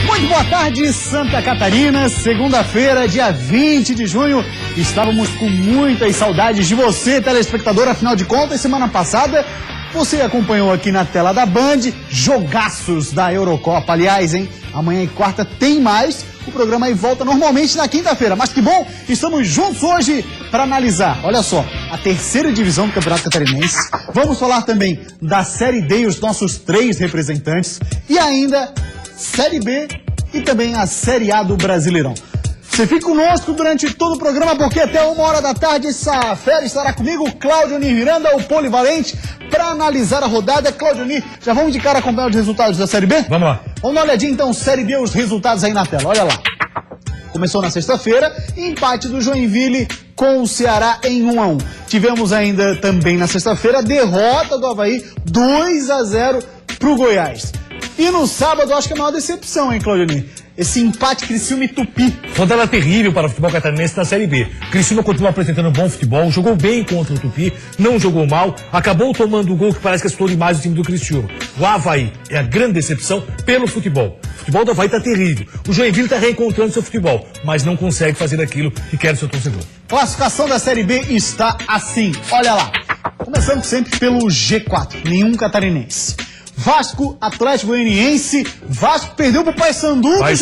Muito boa tarde, Santa Catarina. Segunda-feira, dia 20 de junho. Estávamos com muitas saudades de você, telespectador. Afinal de contas, semana passada, você acompanhou aqui na tela da Band jogaços da Eurocopa. Aliás, hein? Amanhã e quarta tem mais. O programa aí volta normalmente na quinta-feira. Mas que bom, estamos juntos hoje para analisar, olha só, a terceira divisão do Campeonato Catarinense. Vamos falar também da Série D e os nossos 3 representantes. E ainda Série B e também a Série A do Brasileirão. Você fica conosco durante todo o programa, porque até 1h da tarde essa fera estará comigo, Claudio-Nir Miranda, o polivalente, para analisar a rodada. Claudio-Nir, já vamos de cara acompanhar os resultados da Série B? Vamos lá. Vamos dar uma olhadinha então, Série B, os resultados aí na tela, olha lá. Começou na sexta-feira, empate do Joinville com o Ceará em 1-1. Tivemos ainda também na sexta-feira, derrota do Avaí, 2-0 pro Goiás. E no sábado, acho que é a maior decepção, hein, Claudio-Nir? Esse empate Criciúma e Tupi. Rodada terrível para o futebol catarinense na Série B. Criciúma continua apresentando bom futebol, jogou bem contra o Tupi, não jogou mal, acabou tomando o gol que parece que assustou demais o time do Criciúma. O Avaí é a grande decepção pelo futebol. O futebol do Avaí está terrível. O Joinville está reencontrando seu futebol, mas não consegue fazer aquilo que quer o seu torcedor. Classificação da Série B está assim, olha lá. Começando sempre pelo G4, nenhum catarinense. Vasco, Atlético Goianiense, Vasco perdeu pro Paysandu do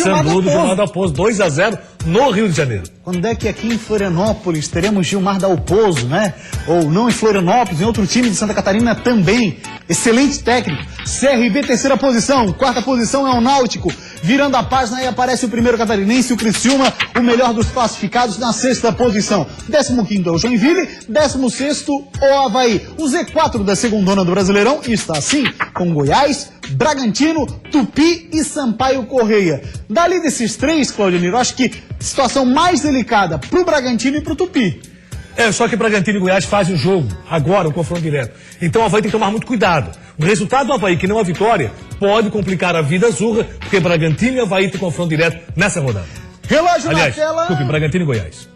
Gilmar Dalpozo, 2-0 no Rio de Janeiro. Quando é que aqui em Florianópolis teremos Gilmar Dalpozo, né? Ou não em Florianópolis, em outro time de Santa Catarina também. Excelente técnico. CRB, terceira posição. Quarta posição é o Náutico. Virando a página, aí aparece o primeiro catarinense, o Criciúma, o melhor dos classificados na sexta posição. 15º é o Joinville, 16º o Avaí. O Z4 da segundona do Brasileirão está assim, com Goiás, Bragantino, Tupi e Sampaio Correia. Dali desses 3, Claudio-Nir, eu acho que situação mais delicada pro Bragantino e pro Tupi. Só que Bragantino e Goiás fazem o jogo, agora, o confronto direto. Então o Avaí tem que tomar muito cuidado. O resultado do Avaí, que não é a vitória, pode complicar a vida azurra, porque Bragantino e Avaí tem confronto direto nessa rodada. Relógio na tela. Desculpe, Bragantino e Goiás.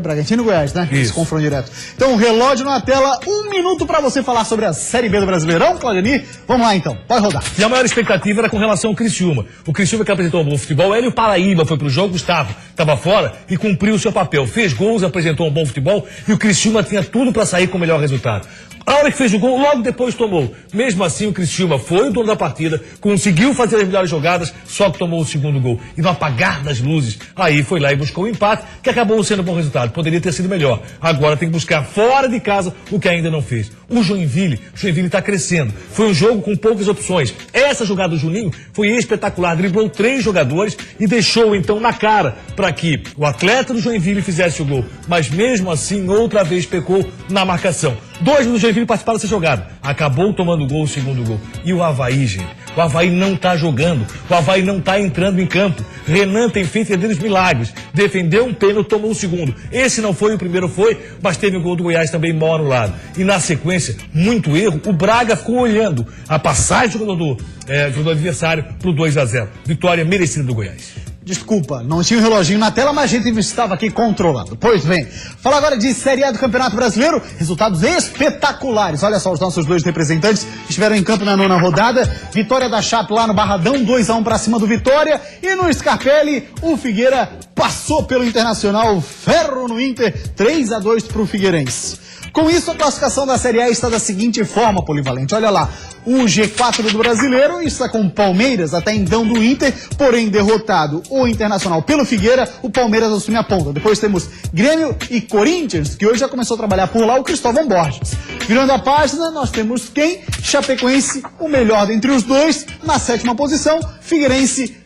Bragantino e Goiás, né? Isso. Esse confronto direto. Então, relógio na tela, 1 minuto para você falar sobre a Série B do Brasileirão, Claudio-Nir. Vamos lá então, pode rodar. E a maior expectativa era com relação ao Criciúma. O Criciúma que apresentou um bom futebol, Hélio Paraíba foi pro jogo, Gustavo estava fora e cumpriu o seu papel. Fez gols, apresentou um bom futebol e o Criciúma tinha tudo para sair com o melhor resultado. A hora que fez o gol, logo depois tomou. Mesmo assim, o Criciúma foi o dono da partida, conseguiu fazer as melhores jogadas, só que tomou o segundo gol. E no apagar das luzes, aí foi lá e buscou o empate, que acabou sendo um bom resultado. Poderia ter sido melhor. Agora tem que buscar fora de casa o que ainda não fez. O Joinville está crescendo. Foi um jogo com poucas opções. Essa jogada do Juninho foi espetacular. Driblou 3 jogadores e deixou então na cara para que o atleta do Joinville fizesse o gol. Mas mesmo assim, outra vez pecou na marcação. 2 do Joinville participaram dessa jogada. Acabou tomando o gol, o segundo gol. E o Avaí, gente? O Avaí não tá jogando. O Avaí não tá entrando em campo. Renan tem feito verdadeiros milagres. Defendeu um pênalti, tomou o segundo. Esse não foi, o primeiro foi, mas teve o gol do Goiás também mal anulado. E na sequência, muito erro, o Braga ficou olhando a passagem do adversário pro 2-0. Vitória merecida do Goiás. Desculpa, não tinha um reloginho na tela, mas a gente estava aqui controlando. Pois bem, fala agora de Série A do Campeonato Brasileiro, resultados espetaculares. Olha só, os nossos 2 representantes estiveram em campo na 9ª rodada. Vitória da Chape lá no Barradão, 2-1 para cima do Vitória. E no Scarpelli, o Figueira passou pelo Internacional, ferro no Inter, 3-2 para o Figueirense. Com isso, a classificação da Série A está da seguinte forma, polivalente. Olha lá, o G4 do Brasileiro está com Palmeiras, até então do Inter, porém derrotado o Internacional pelo Figueira, o Palmeiras assume a ponta. Depois temos Grêmio e Corinthians, que hoje já começou a trabalhar por lá, o Cristóvão Borges. Virando a página, nós temos quem? Chapecoense, o melhor dentre os 2, na 7ª posição, Figueirense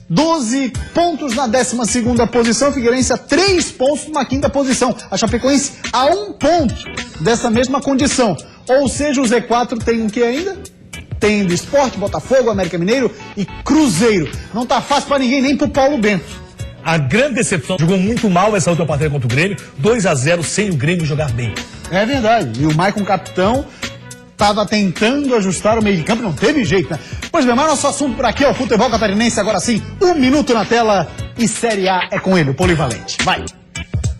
12 pontos na 12ª posição, Figueirense a 3 pontos na 5ª posição. A Chapecoense a 1 ponto dessa mesma condição. Ou seja, o Z4 tem o que ainda? Tem do Sport, Botafogo, América Mineiro e Cruzeiro. Não tá fácil pra ninguém, nem pro Paulo Bento. A grande decepção, jogou muito mal essa última partida contra o Grêmio, 2-0 sem o Grêmio jogar bem. É verdade, e o Maicon capitão estava tentando ajustar o meio de campo, não teve jeito, né? Pois bem, mas nosso assunto por aqui é o futebol catarinense, agora sim, 1 minuto na tela e Série A é com ele, o polivalente. Vai!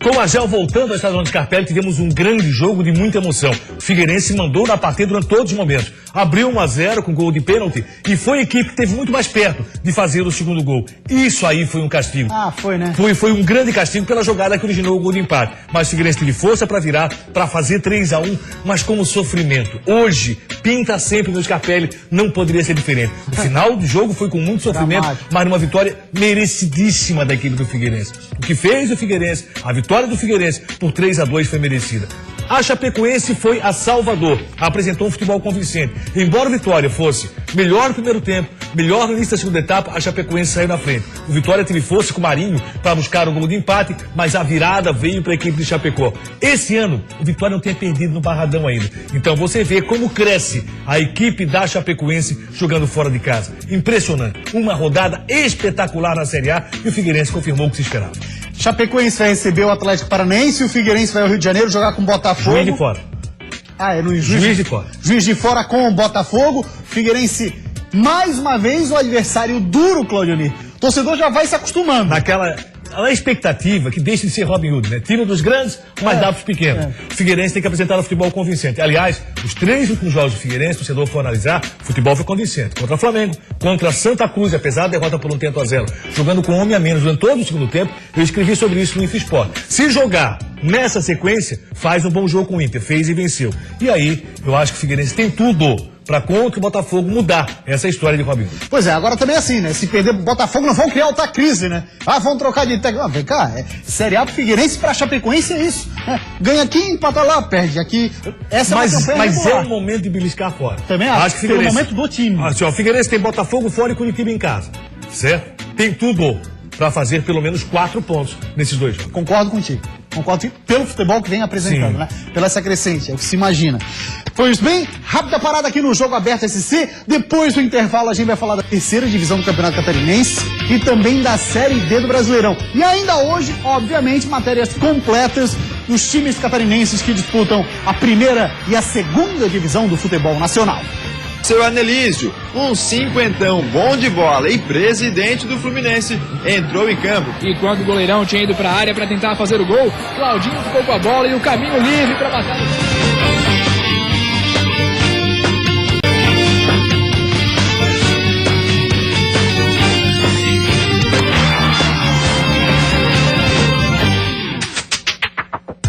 Com a Gel voltando ao Estádio Scarpelli, tivemos um grande jogo de muita emoção. O Figueirense mandou na partida durante todos os momentos. Abriu 1-0 com gol de pênalti e foi a equipe que esteve muito mais perto de fazer o segundo gol. Isso aí foi um castigo. Ah, foi, né? Foi um grande castigo pela jogada que originou o gol de empate. Mas o Figueirense teve força para virar, para fazer 3-1, mas como sofrimento. Hoje, pinta sempre no Scarpelli, não poderia ser diferente. O final do jogo foi com muito sofrimento, Dramático. mas uma vitória merecidíssima da equipe do Figueirense. O que fez o Figueirense, a vitória do Figueirense por 3-2 foi merecida. A Chapecoense foi a Salvador, apresentou um futebol convincente. Embora o Vitória fosse melhor no primeiro tempo, melhor no início da segunda etapa, a Chapecoense saiu na frente. O Vitória teve força com o Marinho para buscar o gol de empate, mas a virada veio para a equipe de Chapecó. Esse ano, o Vitória não tem perdido no Barradão ainda. Então você vê como cresce a equipe da Chapecoense jogando fora de casa. Impressionante. Uma rodada espetacular na Série A e o Figueirense confirmou o que se esperava. Chapecoense vai receber o Atlético Paranaense e o Figueirense vai ao Rio de Janeiro jogar com o Botafogo. Juiz de Fora. Ah, é no Juiz de Fora. Juiz de Fora com o Botafogo. Figueirense, mais uma vez, o adversário duro, Claudionir. O torcedor já vai se acostumando. Naquela expectativa que deixa de ser Robin Hood, né? Tira dos grandes, mas dá para os pequenos. O Figueirense tem que apresentar um futebol convincente. Aliás, os 3 últimos jogos do Figueirense, o torcedor for analisar, o futebol foi convincente. Contra o Flamengo, contra Santa Cruz, apesar da derrota por 1-0, jogando com homem a menos durante todo o segundo tempo, eu escrevi sobre isso no InfoSport. Se jogar nessa sequência, faz um bom jogo com o Inter, fez e venceu. E aí, eu acho que o Figueirense tem tudo para contra o Botafogo mudar essa história de Robin Hood. Pois é, agora também é assim, né? Se perder o Botafogo, não vão criar outra crise, né? Ah, vão trocar de técnico. Ah, vem cá, Série A pro Figueirense, pra Chapecoense é isso. Né? Ganha aqui, empata lá, perde aqui. Essa é uma campanha Mas regular. é o momento de beliscar fora. Também acho que é o momento do time. Assim, ó, o Figueirense tem Botafogo fora e Curitiba em casa, certo? Tem tudo para fazer pelo menos 4 pontos nesses 2 jogos. Concordo contigo. Concordo pelo futebol que vem apresentando, Sim. né? Pela essa crescente, é o que se imagina. Pois bem, rápida parada aqui no Jogo Aberto SC. Depois do intervalo a gente vai falar da 3ª divisão do Campeonato Catarinense e também da Série D do Brasileirão. E ainda hoje, obviamente, matérias completas dos times catarinenses que disputam a 1ª e a 2ª divisão do futebol nacional. Seu Anelísio, um cinquentão bom de bola e presidente do Fluminense, entrou em campo. E quando o goleirão tinha ido para a área para tentar fazer o gol, Claudinho ficou com a bola e o caminho livre para matar.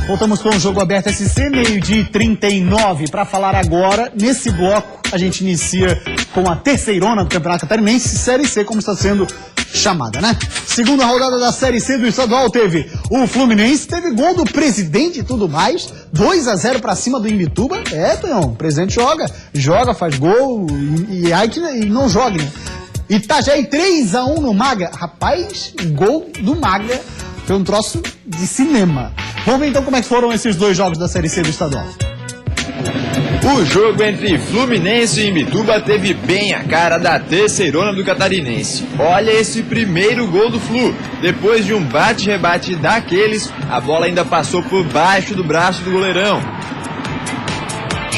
Voltamos com o Jogo Aberto SC, 12h39. Para falar agora, nesse bloco, a gente inicia com a terceirona do Campeonato Catarinense, Série C, como está sendo chamada, né? Segunda rodada da Série C do estadual teve o Fluminense, teve gol do presidente e tudo mais, 2-0 para cima do Imbituba. Tonhão, o presidente joga, faz gol e não joga, né? Itajaí 3-1 no Maga. Rapaz, gol do Maga foi um troço de cinema. Vamos ver então como é que foram esses 2 jogos da Série C do estadual. O jogo entre Fluminense e Imbituba teve bem a cara da terceirona do Catarinense. Olha esse primeiro gol do Flu. Depois de um bate-rebate daqueles, a bola ainda passou por baixo do braço do goleirão.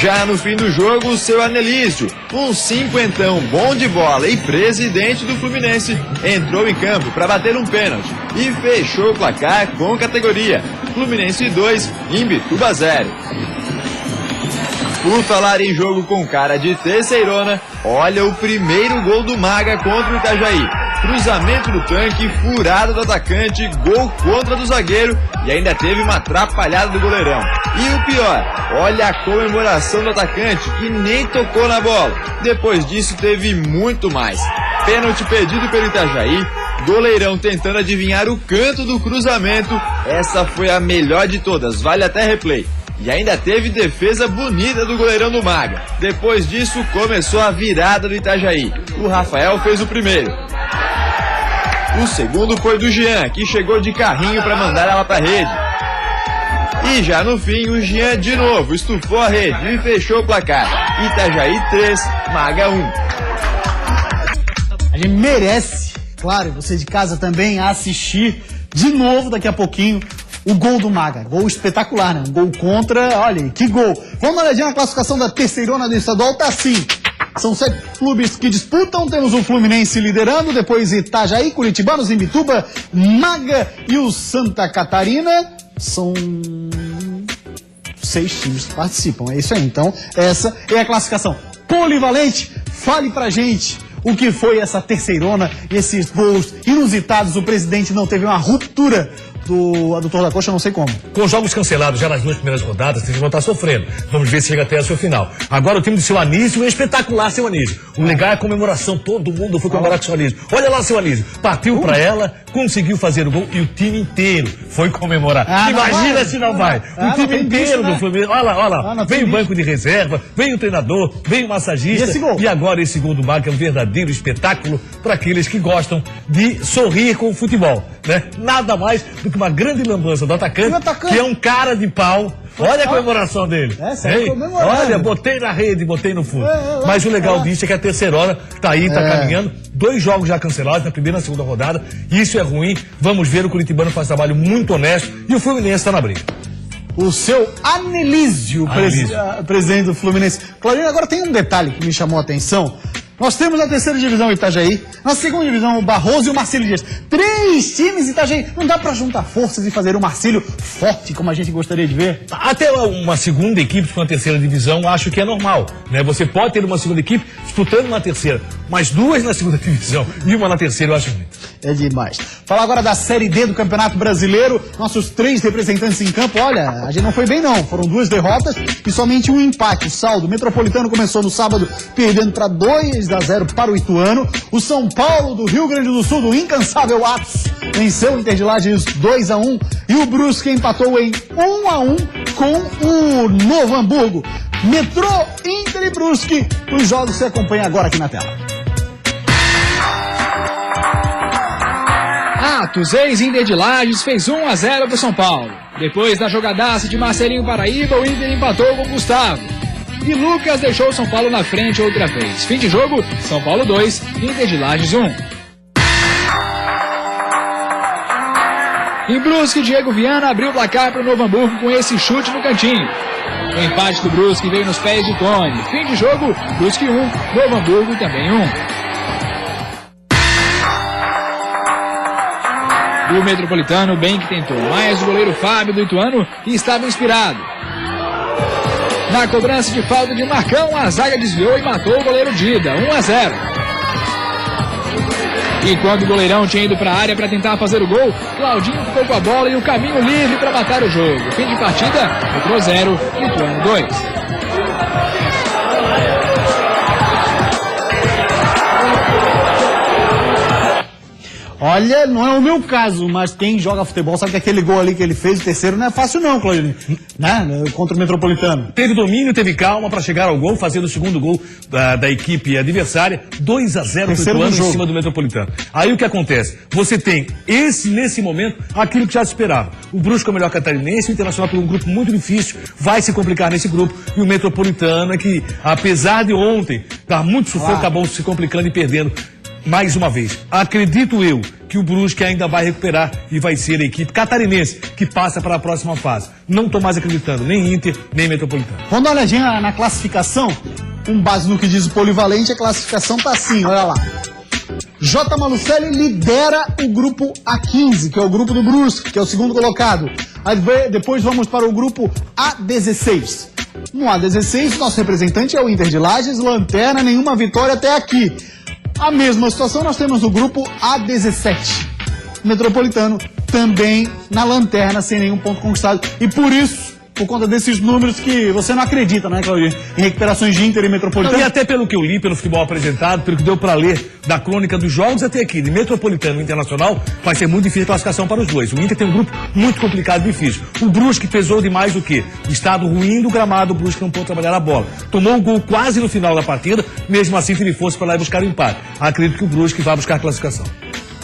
Já no fim do jogo, o seu Anelísio, um cinquentão bom de bola e presidente do Fluminense, entrou em campo para bater um pênalti e fechou o placar com categoria. Fluminense 2, Imbituba 0. Por falar em jogo com cara de terceirona, olha o primeiro gol do Maga contra o Itajaí. Cruzamento do tanque, furada do atacante, gol contra do zagueiro e ainda teve uma atrapalhada do goleirão. E o pior, olha a comemoração do atacante que nem tocou na bola. Depois disso teve muito mais. Pênalti perdido pelo Itajaí, goleirão tentando adivinhar o canto do cruzamento. Essa foi a melhor de todas, vale até replay. E ainda teve defesa bonita do goleirão do Maga. Depois disso, começou a virada do Itajaí. O Rafael fez o primeiro. O segundo foi do Jean, que chegou de carrinho para mandar ela para a rede. E já no fim, o Jean de novo estufou a rede e fechou o placar. Itajaí 3, Maga 1. A gente merece, claro, você de casa também, assistir de novo daqui a pouquinho o gol do Maga. Gol espetacular, né? Um gol contra, olha aí, que gol. Vamos dar uma olhadinha na classificação da terceirona do estadual, tá assim. São 7 clubes que disputam, temos o Fluminense liderando, depois Itajaí, Curitibanos, Imbituba, Maga e o Santa Catarina. São 6 times que participam, é isso aí. Então, essa é a classificação. polivalente, fale pra gente o que foi essa terceirona e esses gols inusitados. O presidente não teve uma ruptura do adutor da coxa, não sei como. Com os jogos cancelados já nas duas primeiras rodadas, vocês vão estar sofrendo. Vamos ver se chega até a sua final. Agora o time do seu Anísio é espetacular, seu Anísio. O legal é a comemoração, todo mundo foi comemorar com o seu Anísio. Olha lá, seu Anísio, partiu pra ela, conseguiu fazer o gol e o time inteiro foi comemorar. Imagina se não vai. O time inteiro do Fluminense. Olha lá. Vem o banco de reserva, vem o treinador, vem o massagista. E agora esse gol do Maga é um verdadeiro espetáculo para aqueles que gostam de sorrir com o futebol, né? Nada mais do que uma grande lambança do atacante, que é um cara de pau. Olha a comemoração dele. Olha, botei na rede, botei no fundo. Mas o legal disso é que a terceira hora tá aí, tá caminhando. 2 jogos já cancelados, na primeira e na segunda rodada. Isso é ruim. Vamos ver, o curitibano faz trabalho muito honesto e o Fluminense tá na briga. O seu Anelísio, presidente do Fluminense. Claudinho, agora tem um detalhe que me chamou a atenção. Nós temos a terceira divisão Itajaí, na segunda divisão o Barroso e o Marcílio Dias. 3 times Itajaí. Não dá pra juntar forças e fazer um Marcílio forte como a gente gostaria de ver? Até uma segunda equipe com a terceira divisão acho que é normal, né? Você pode ter uma segunda equipe disputando uma terceira, mas 2 na segunda divisão e uma na terceira eu acho muito. É demais. Falar agora da Série D do Campeonato Brasileiro. Nossos 3 representantes em campo. Olha, a gente não foi bem não. Foram 2 derrotas e somente um empate. O saldo. O Metropolitano começou no sábado perdendo para 2-0 para o Ituano. O São Paulo do Rio Grande do Sul, do incansável Atos, venceu o Inter de Lages 2-1. E o Brusque empatou em 1-1 com o Novo Hamburgo. Metrô, Inter e Brusque. Os jogos você acompanha agora aqui na tela. Atos, ex-Inter de Lages, fez 1-0 para o São Paulo. Depois da jogadaça de Marcelinho Paraíba, o Inter empatou com o Gustavo. E Lucas deixou o São Paulo na frente outra vez. Fim de jogo, São Paulo 2, Inter de Lages 1. Em Brusque, Diego Viana abriu o placar para o Novo Hamburgo com esse chute no cantinho. O empate do Brusque veio nos pés de Tony. Fim de jogo, Brusque 1, Novo Hamburgo também 1. O Metropolitano bem que tentou, mas o goleiro Fábio do Ituano estava inspirado. Na cobrança de falta de Marcão, a zaga desviou e matou o goleiro Dida, 1-0. E quando o goleirão tinha ido para a área para tentar fazer o gol, Claudinho ficou com a bola e o caminho livre para matar o jogo. Fim de partida, Metrô 0, Ituano 2. Olha, não é o meu caso, mas quem joga futebol sabe que aquele gol ali que ele fez, o terceiro, não é fácil não, Claudinho, né? Contra o Metropolitano. Teve domínio, teve calma para chegar ao gol, fazendo o segundo gol da equipe adversária, 2-0 pro Ituano em cima do Metropolitano. Aí o que acontece? Você tem nesse momento, aquilo que já se esperava. O Brusque é o melhor catarinense, o Internacional por um grupo muito difícil, vai se complicar nesse grupo, e o Metropolitano é que, apesar de ontem estar muito sufoco, acabou se complicando e perdendo mais uma vez. Acredito eu que o Brusque ainda vai recuperar e vai ser a equipe catarinense que passa para a próxima fase. Não estou mais acreditando, nem Inter, nem Metropolitano. Vamos dar uma olhadinha na classificação? Com base no que diz o polivalente, a classificação tá assim, olha lá. J. Malucelli lidera o grupo A15, que é o grupo do Brusque, que é o segundo colocado. Aí depois vamos para o grupo A16. No A16, nosso representante é o Inter de Lages, lanterna, nenhuma vitória até aqui. A mesma situação nós temos no grupo A17. Metropolitano também na lanterna, sem nenhum ponto conquistado. E por isso, por conta desses números que você não acredita, né, Claudinho? Em recuperações de Inter e Metropolitano. E até pelo que eu li, pelo futebol apresentado, pelo que deu para ler da crônica dos jogos até aqui, de Metropolitano e Internacional, vai ser muito difícil a classificação para os dois. O Inter tem um grupo muito complicado e difícil. O Brusque pesou demais o quê? O estado ruim do gramado, o Brusque não pôde trabalhar a bola. Tomou um gol quase no final da partida, mesmo assim se ele fosse para lá e buscar o empate. Acredito que o Brusque vai buscar a classificação.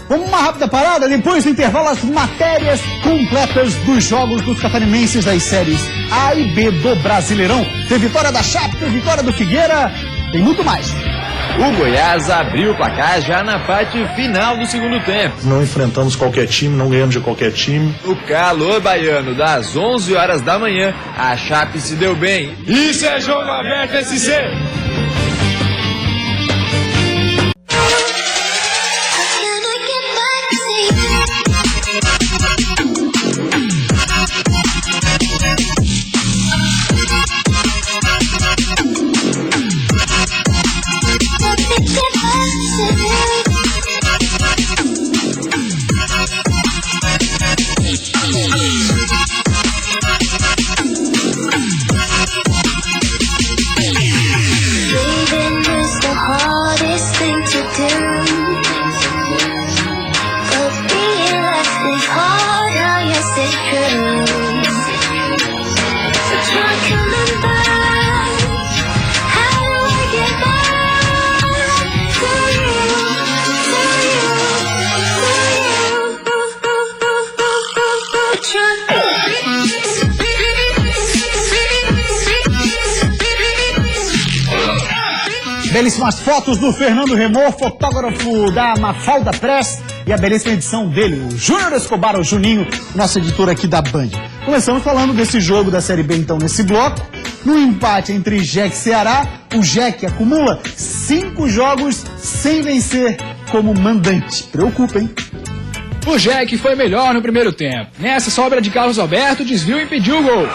Vamos uma rápida parada, depois do intervalo as matérias completas dos jogos dos catarinenses das séries A e B do Brasileirão. Tem vitória da Chape, tem vitória do Figueira, tem muito mais. O Goiás abriu o placar já na parte final do segundo tempo. Não enfrentamos qualquer time, não ganhamos de qualquer time. O calor baiano das 11 horas da manhã, a Chape se deu bem. Isso é Jogo Aberto SC! Belíssimas fotos do Fernando Remor, fotógrafo da Mafalda Press, e a belíssima edição dele, o Júnior Escobar, o Juninho, nosso editor aqui da Band. Começamos falando desse jogo da Série B, então, nesse bloco. No empate entre Jack e Ceará, o Jack acumula 5 jogos sem vencer como mandante. Preocupa, hein? O Jack foi melhor no primeiro tempo. Nessa sobra de Carlos Alberto, desviou e impediu o gol.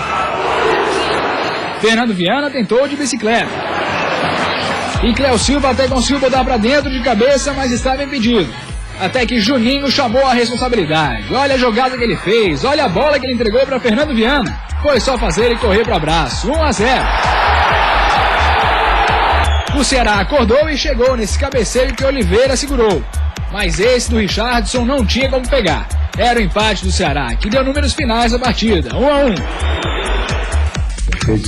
Fernando Viana tentou de bicicleta. E Cléo Silva até conseguiu botar pra dentro de cabeça, mas estava impedido. Até que Juninho chamou a responsabilidade. Olha a jogada que ele fez, olha a bola que ele entregou para Fernando Viana. Foi só fazer e correr para abraço. 1-0. O Ceará acordou e chegou nesse cabeceio que Oliveira segurou. Mas esse do Richardson não tinha como pegar. Era o empate do Ceará, que deu números finais da partida. 1-1.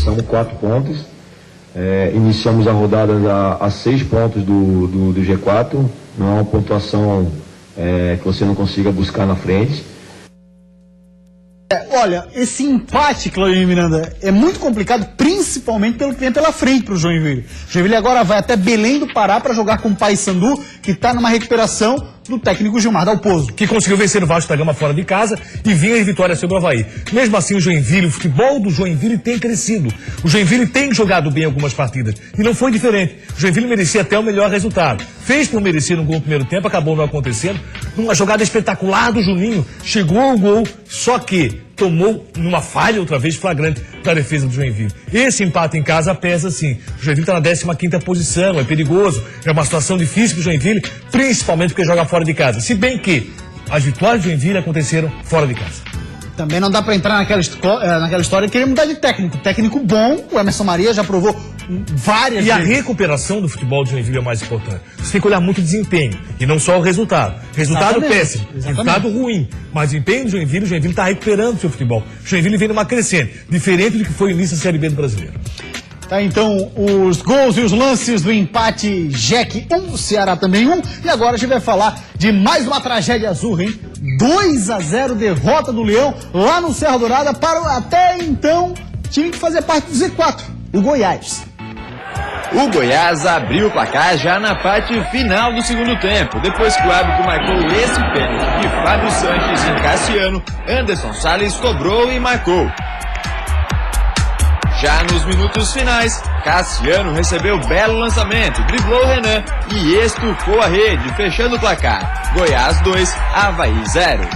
São 4 pontos. Iniciamos a rodada a 6 pontos do G4. Não é uma pontuação que você não consiga buscar na frente. Olha, esse empate, Claudinho Miranda, é muito complicado, principalmente pelo que vem pela frente para o Joinville. O Joinville agora vai até Belém do Pará para jogar com o Paysandu, que está numa recuperação do técnico Gilmar Dalpozo. Que conseguiu vencer o Vasco da Gama fora de casa e vinha em vitória sobre o Avaí. Mesmo assim, o Joinville, o futebol do Joinville tem crescido. O Joinville tem jogado bem algumas partidas. E não foi diferente. O Joinville merecia até o melhor resultado. Fez por merecer um gol no primeiro tempo, acabou não acontecendo. Numa jogada espetacular do Juninho, chegou ao gol, só que tomou numa falha outra vez flagrante da defesa do Joinville. Esse empate em casa pesa sim. O Joinville está na 15ª posição, é perigoso, é uma situação difícil para o Joinville, principalmente porque joga fora de casa. Se bem que as vitórias do Joinville aconteceram fora de casa. Também não dá para entrar naquela história de querer mudar de técnico. Técnico bom, o Emerson Maria já provou várias vezes. E a recuperação do futebol do Joinville é o mais importante. Você tem que olhar muito o desempenho, e não só o resultado. Resultado péssimo, resultado ruim. Mas o desempenho do Joinville, o Joinville está recuperando o seu futebol. O Joinville vem numa crescente, diferente do que foi o início da Série B do Brasileiro. Tá, então, os gols e os lances do empate, Jack 1, Ceará também 1. E agora a gente vai falar de mais uma tragédia azul, hein? 2-0 derrota do Leão lá no Serra Dourada para o, até então, time que fazia parte do Z4, o Goiás. O Goiás abriu o placar já na parte final do segundo tempo, depois que o árbitro marcou esse pênalti de Fábio Sanches em Cassiano, Anderson Salles cobrou e marcou. Já nos minutos finais, Cassiano recebeu belo lançamento, driblou o Renan e estufou a rede, fechando o placar. Goiás 2, Avaí 0.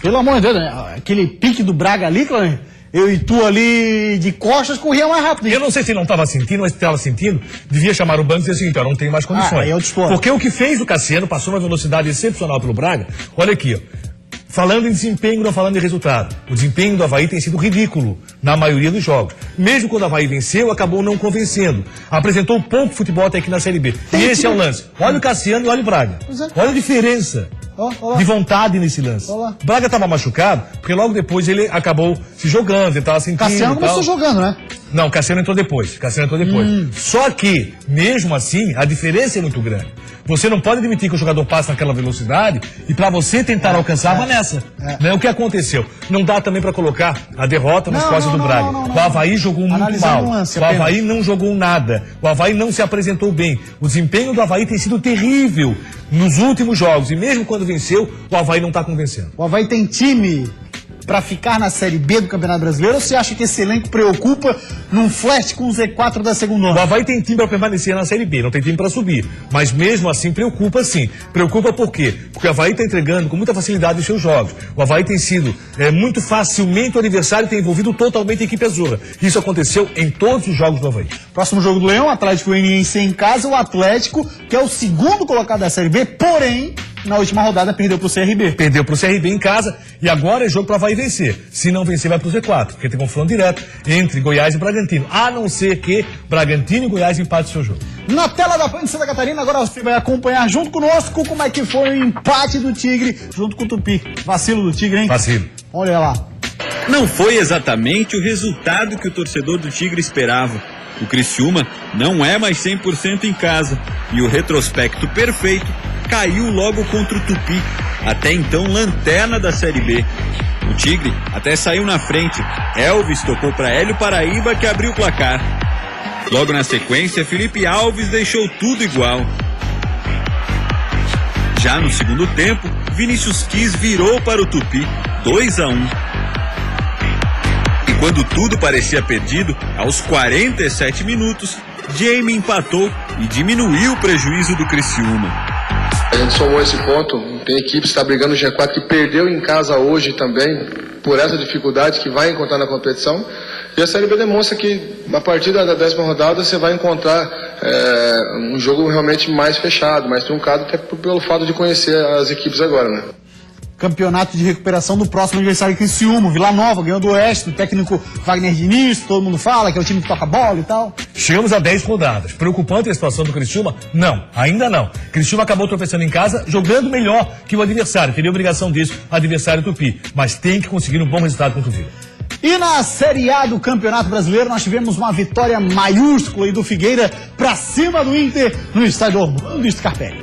Pelo amor de Deus, né? Aquele pique do Braga ali, Claudinho, eu e tu ali de costas corria mais rápido. Eu não sei se ele não estava sentindo, mas se estava sentindo, devia chamar o banco e dizer assim, então, não tem mais condições. Aí eu discordo. Porque o que fez o Cassiano, passou uma velocidade excepcional pelo Braga, olha aqui, ó. Falando em desempenho, não falando em resultado. O desempenho do Avaí tem sido ridículo na maioria dos jogos. Mesmo quando o Avaí venceu, acabou não convencendo. Apresentou pouco futebol até aqui na Série B. E esse é o lance. Olha o Cassiano e olha o Braga. Olha a diferença de vontade nesse lance. O Braga estava machucado, porque logo depois ele acabou se jogando, ele estava sentindo. Cassiano começou jogando, né? Não, Cassiano entrou depois. Só que, mesmo assim, a diferença é muito grande. Você não pode admitir que o jogador passe naquela velocidade e para você tentar alcançar, vá nessa. Né? O que aconteceu? Não dá também para colocar a derrota nas costas do Braga. O Avaí jogou muito mal. O Avaí não jogou nada. O Avaí não se apresentou bem. O desempenho do Avaí tem sido terrível nos últimos jogos. E mesmo quando venceu, o Avaí não está convencendo. O Avaí tem time para ficar na Série B do Campeonato Brasileiro, ou você acha que esse elenco preocupa num flash com o Z4 da segunda onda? O Avaí tem time para permanecer na Série B, não tem time para subir. Mas mesmo assim preocupa sim. Preocupa por quê? Porque o Avaí está entregando com muita facilidade os seus jogos. O Avaí tem sido muito facilmente o adversário, tem envolvido totalmente a equipe azul. Isso aconteceu em todos os jogos do Avaí. Próximo jogo do Leão, Atlético Goianiense em casa, o Atlético, que é o segundo colocado da Série B, porém, na última rodada perdeu pro CRB. Perdeu pro CRB em casa e agora é jogo para Avaí vencer. Se não vencer, vai pro Z4, porque tem confronto direto entre Goiás e Bragantino. A não ser que Bragantino e Goiás empatem o seu jogo. Na tela da Band de Santa Catarina, agora você vai acompanhar junto conosco como é que foi o empate do Tigre junto com o Tupi. Vacilo do Tigre, hein? Vacilo. Olha lá. Não foi exatamente o resultado que o torcedor do Tigre esperava. O Criciúma não é mais 100% em casa e o retrospecto perfeito caiu logo contra o Tupi, até então lanterna da Série B. O Tigre até saiu na frente. Elvis tocou para Hélio Paraíba, que abriu o placar. Logo na sequência, Felipe Alves deixou tudo igual. Já no segundo tempo, Vinícius Quis virou para o Tupi, 2-1. E quando tudo parecia perdido, aos 47 minutos, Jamie empatou e diminuiu o prejuízo do Criciúma. A gente somou esse ponto, tem equipe que está brigando no G4 que perdeu em casa hoje também, por essa dificuldade que vai encontrar na competição. E a Série B demonstra que a partir da 10ª rodada você vai encontrar um jogo realmente mais fechado, mais truncado, até pelo fato de conhecer as equipes agora, né? Campeonato de recuperação do próximo adversário Criciúma. Vila Nova ganhou do Oeste, do técnico Wagner Diniz, todo mundo fala que é o time que toca bola e tal. Chegamos a 10 rodadas. Preocupante a situação do Criciúma? Não, ainda não. Criciúma acabou tropeçando em casa, jogando melhor que o adversário. Teria obrigação disso, adversário Tupi. Mas tem que conseguir um bom resultado contra o Vila. E na Série A do Campeonato Brasileiro, nós tivemos uma vitória maiúscula aí do Figueira pra cima do Inter no estádio Orlando Scarpelli.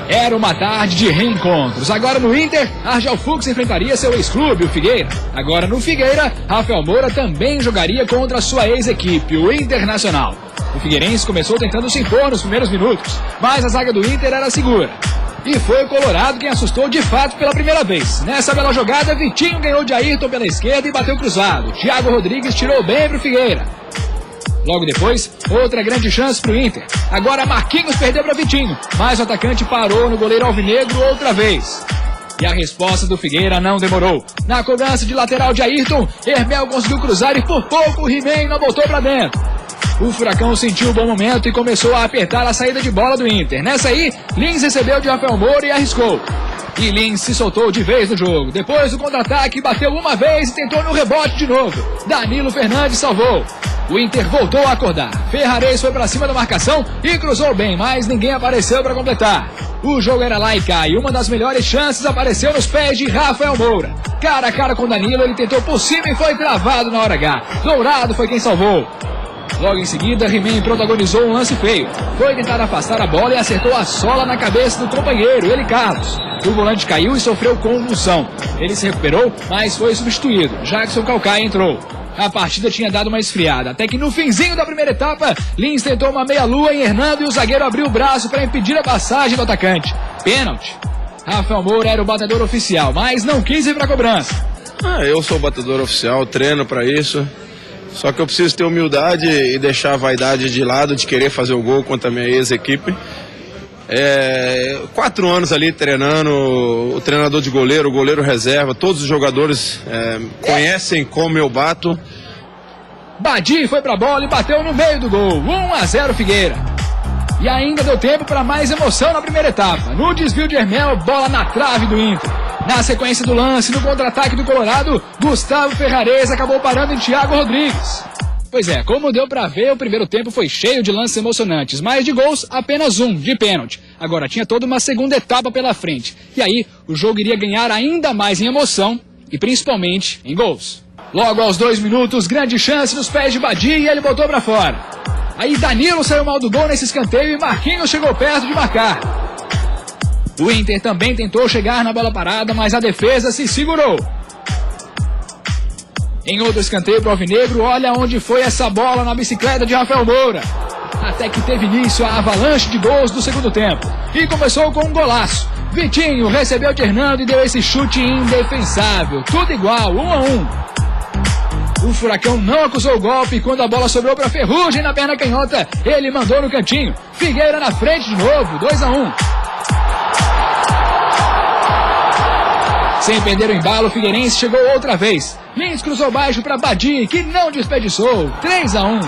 Era uma tarde de reencontros. Agora no Inter, Argel Fux enfrentaria seu ex-clube, o Figueira. Agora no Figueira, Rafael Moura também jogaria contra sua ex-equipe, o Internacional. O figueirense começou tentando se impor nos primeiros minutos, mas a zaga do Inter era segura. E foi o Colorado quem assustou de fato pela primeira vez. Nessa bela jogada, Vitinho ganhou de Ayrton pela esquerda e bateu cruzado. Thiago Rodrigues tirou bem pro Figueira. Logo depois, outra grande chance pro Inter. Agora Marquinhos perdeu para Vitinho, mas o atacante parou no goleiro alvinegro outra vez. E a resposta do Figueira não demorou. Na cobrança de lateral de Ayrton, Hermel conseguiu cruzar e por pouco o He-Man não voltou para dentro. O Furacão sentiu o bom momento e começou a apertar a saída de bola do Inter. Nessa aí, Lins recebeu de Rafael Moura e arriscou. E Lins se soltou de vez no jogo. Depois do contra-ataque, bateu uma vez e tentou no rebote de novo. Danilo Fernandes salvou. O Inter voltou a acordar. Ferrarez foi pra cima da marcação e cruzou bem, mas ninguém apareceu para completar. O jogo era lá e cá e uma das melhores chances apareceu nos pés de Rafael Moura. Cara a cara com Danilo, ele tentou por cima e foi travado na hora H. Dourado foi quem salvou. Logo em seguida, He-Man protagonizou um lance feio. Foi tentar afastar a bola e acertou a sola na cabeça do companheiro, ele Carlos. O volante caiu e sofreu convulsão. Ele se recuperou, mas foi substituído. Jackson Calcaia entrou. A partida tinha dado uma esfriada, até que no finzinho da primeira etapa, Lins tentou uma meia-lua em Hernando e o zagueiro abriu o braço para impedir a passagem do atacante. Pênalti. Rafael Moura era o batedor oficial, mas não quis ir para a cobrança. Eu sou o batedor oficial, treino para isso. Só que eu preciso ter humildade e deixar a vaidade de lado, de querer fazer o gol contra a minha ex-equipe. 4 anos ali treinando, o treinador de goleiro, o goleiro reserva, todos os jogadores conhecem como eu bato. Badi foi pra bola e bateu no meio do gol. 1-0 Figueira. E ainda deu tempo para mais emoção na primeira etapa. No desvio de Hermel, bola na trave do Inter. Na sequência do lance, no contra-ataque do Colorado, Gustavo Ferrarez acabou parando em Thiago Rodrigues. Pois é, como deu pra ver, o primeiro tempo foi cheio de lances emocionantes, mas de gols, apenas um, de pênalti. Agora tinha toda uma segunda etapa pela frente. E aí, o jogo iria ganhar ainda mais em emoção e principalmente em gols. Logo aos 2 minutos, grande chance nos pés de Badi e ele botou pra fora. Aí Danilo saiu mal do gol nesse escanteio e Marquinhos chegou perto de marcar. O Inter também tentou chegar na bola parada, mas a defesa se segurou. Em outro escanteio pro alvinegro, olha onde foi essa bola na bicicleta de Rafael Moura. Até que teve início a avalanche de gols do segundo tempo. E começou com um golaço. Vitinho recebeu de Hernando e deu esse chute indefensável. Tudo igual, 1-1. O Furacão não acusou o golpe e quando a bola sobrou para Ferrugem na perna canhota, ele mandou no cantinho. Figueira na frente de novo, 2-1. Sem perder o embalo, o figueirense chegou outra vez. Lins cruzou baixo para Badi, que não desperdiçou. 3-1.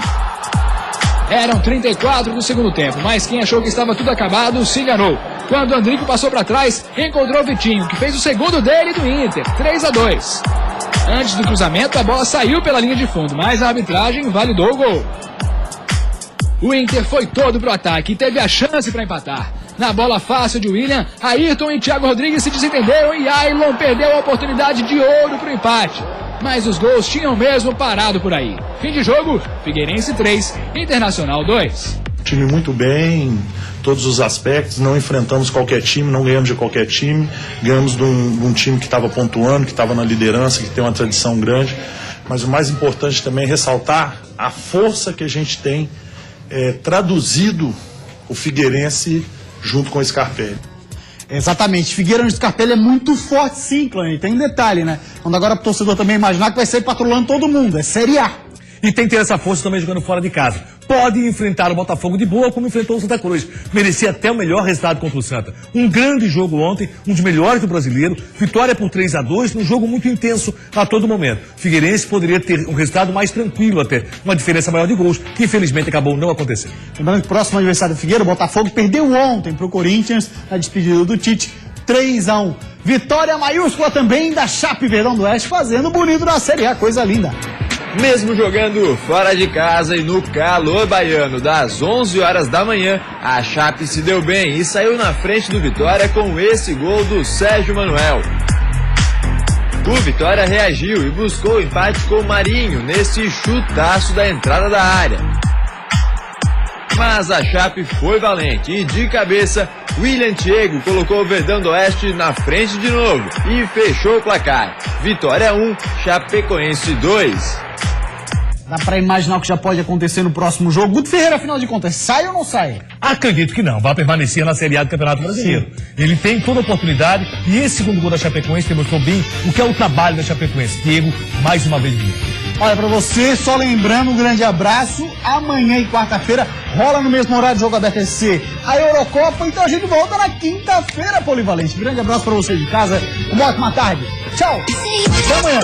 Eram 34 do segundo tempo, mas quem achou que estava tudo acabado se enganou. Quando Andrico passou para trás, encontrou Vitinho, que fez o segundo dele do Inter. 3-2. Antes do cruzamento, a bola saiu pela linha de fundo, mas a arbitragem validou o gol. O Inter foi todo pro ataque e teve a chance para empatar. Na bola fácil de William, Ayrton e Thiago Rodrigues se desentenderam e Aylon perdeu a oportunidade de ouro pro empate. Mas os gols tinham mesmo parado por aí. Fim de jogo, Figueirense 3, Internacional 2. Time muito bem, todos os aspectos, não enfrentamos qualquer time, não ganhamos de qualquer time, ganhamos de um time que estava pontuando, que estava na liderança, que tem uma tradição grande. mas o mais importante também é ressaltar a força que a gente tem traduzido o Figueirense junto com o Scarpelli. Exatamente, Figueirão e Scarpelli é muito forte sim, Clã. Tem um detalhe, né? Quando agora o torcedor também imaginar que vai sair patrulhando todo mundo, é Série A. E tem que ter essa força também jogando fora de casa. Pode enfrentar o Botafogo de boa, como enfrentou o Santa Cruz. Merecia até o melhor resultado contra o Santa. Um grande jogo ontem, um dos melhores do brasileiro. Vitória por 3-2, num jogo muito intenso a todo momento. Figueirense poderia ter um resultado mais tranquilo até, uma diferença maior de gols, que infelizmente acabou não acontecendo. Lembrando que o próximo adversário do Figueira, o Botafogo, perdeu ontem para o Corinthians, na despedida do Tite, 3-1. Vitória maiúscula também da Chape Verdão do Oeste, fazendo bonito na Série A, coisa linda. Mesmo jogando fora de casa e no calor baiano das 11 horas da manhã, a Chape se deu bem e saiu na frente do Vitória com esse gol do Sérgio Manuel. O Vitória reagiu e buscou o empate com o Marinho nesse chutaço da entrada da área. Mas a Chape foi valente e de cabeça, William Thiago colocou o Verdão do Oeste na frente de novo e fechou o placar. Vitória 1, Chapecoense 2. Dá pra imaginar o que já pode acontecer no próximo jogo. Guto Ferreira, afinal de contas, sai ou não sai? Acredito que não, vai permanecer na Série A do Campeonato Brasileiro. Ele tem toda a oportunidade e esse segundo gol da Chapecoense demonstrou bem o que é o trabalho da Chapecoense. Diego, mais uma vez bonito. Olha, pra você, só lembrando, um grande abraço. Amanhã e quarta-feira rola no mesmo horário do Jogo Aberto SC a Eurocopa, então a gente volta na quinta-feira, Polivalente. Grande abraço pra você de casa, uma ótima tarde. Tchau, até amanhã.